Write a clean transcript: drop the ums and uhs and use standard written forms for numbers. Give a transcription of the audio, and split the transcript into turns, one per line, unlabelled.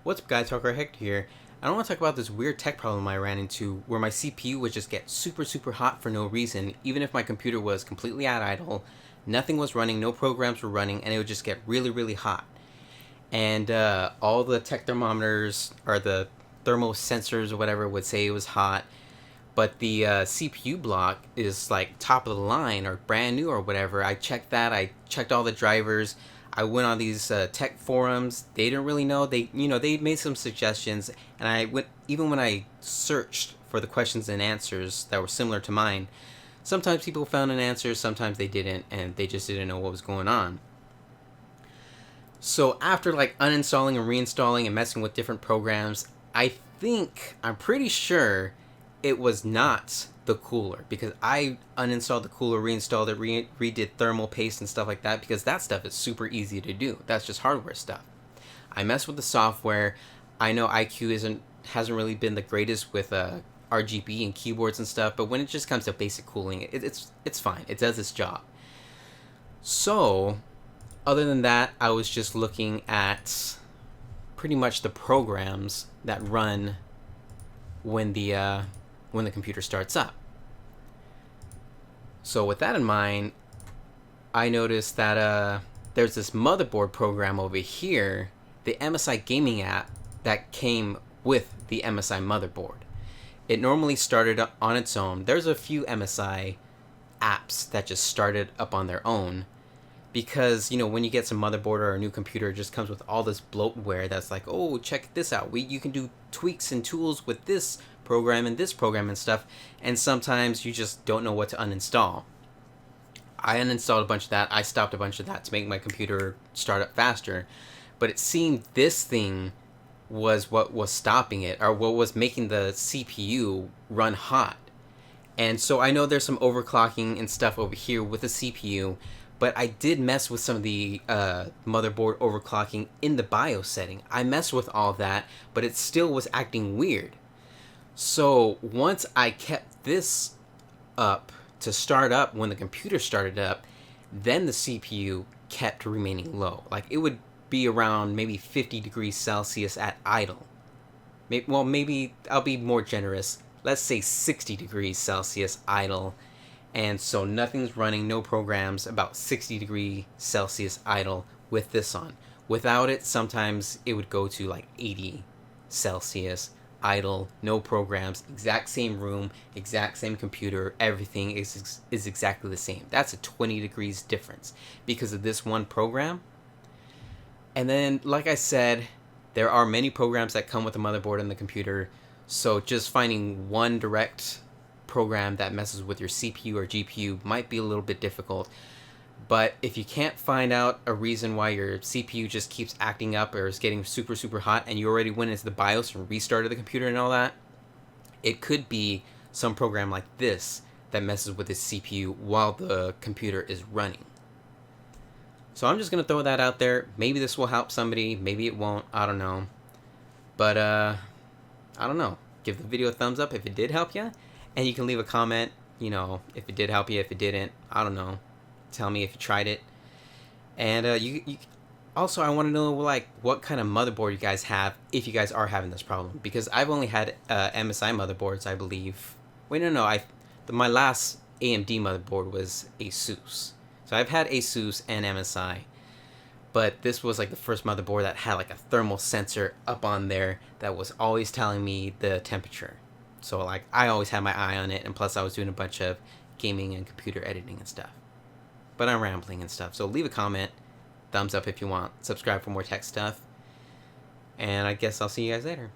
What's up guys, Hector here. I want to talk about this weird tech problem I ran into where my CPU would just get super hot for no reason, even if my computer was completely at idle, nothing was running, no programs were running, and it would just get really hot. And all the tech thermometers, or the thermal sensors or whatever, would say it was hot, but the CPU block is like top of the line or brand new or whatever. I checked that. I checked all the drivers. I went on these tech forums. They didn't really know. They made some suggestions, and I went even when I searched for the questions and answers that were similar to mine. Sometimes people found an answer, sometimes they didn't, and they just didn't know what was going on. So after like uninstalling and reinstalling and messing with different programs, I'm pretty sure it was not the cooler, because I uninstalled the cooler, reinstalled it, redid thermal paste and stuff like that, because that stuff is super easy to do. That's just hardware stuff. I messed with the software. I know iCUE hasn't really been the greatest with RGB and keyboards and stuff, but when it just comes to basic cooling, it's fine. It does its job. So other than that, I was just looking at pretty much the programs that run when the computer starts up. So with that in mind, I noticed that there's this Motherboard program over here, the MSI gaming app that came with the MSI Motherboard. It normally started up on its own. There's a few MSI apps that just started up on their own, because when you get some motherboard or a new computer, it just comes with all this bloatware that's like, oh, check this out, you can do tweaks and tools with this program and stuff, and sometimes you just don't know what to uninstall. I uninstalled a bunch of that. I stopped a bunch of that to make my computer start up faster, but it seemed this thing was what was stopping it, or what was making the CPU run hot. And so I know there's some overclocking and stuff over here with the CPU, but I did mess with some of the motherboard overclocking in the BIOS setting. I messed with all that, but it still was acting weird. So once I kept this up to start up when the computer started up, then the CPU kept remaining low. Like it would be around maybe 50 degrees Celsius at idle. Maybe I'll be more generous. Let's say 60 degrees Celsius idle. And so nothing's running, no programs, about 60 degrees Celsius idle with this on. Without it, sometimes it would go to like 80 Celsius idle, no programs, exact same room, exact same computer, everything is exactly the same. That's a 20 degrees difference because of this one program. And then, like I said, there are many programs that come with the motherboard and the computer, so just finding one direct program that messes with your CPU or GPU might be a little bit difficult. But if you can't find out a reason why your CPU just keeps acting up or is getting super hot, and you already went into the BIOS and restarted the computer and all that, it could be some program like this that messes with the CPU while the computer is running. So I'm just going to throw that out there. Maybe this will help somebody, maybe it won't, I don't know. But I don't know. Give the video a thumbs up if it did help you, and you can leave a comment, if it did help you, if it didn't, I don't know. Tell me if you tried it. And you also, I want to know like what kind of motherboard you guys have if you guys are having this problem, because I've only had MSI motherboards, I believe. Wait, no, my last AMD motherboard was Asus. So I've had Asus and MSI, but this was like the first motherboard that had like a thermal sensor up on there that was always telling me the temperature. So like I always had my eye on it, and plus I was doing a bunch of gaming and computer editing and stuff. But I'm rambling and stuff, so leave a comment, thumbs up if you want, subscribe for more tech stuff, and I guess I'll see you guys later.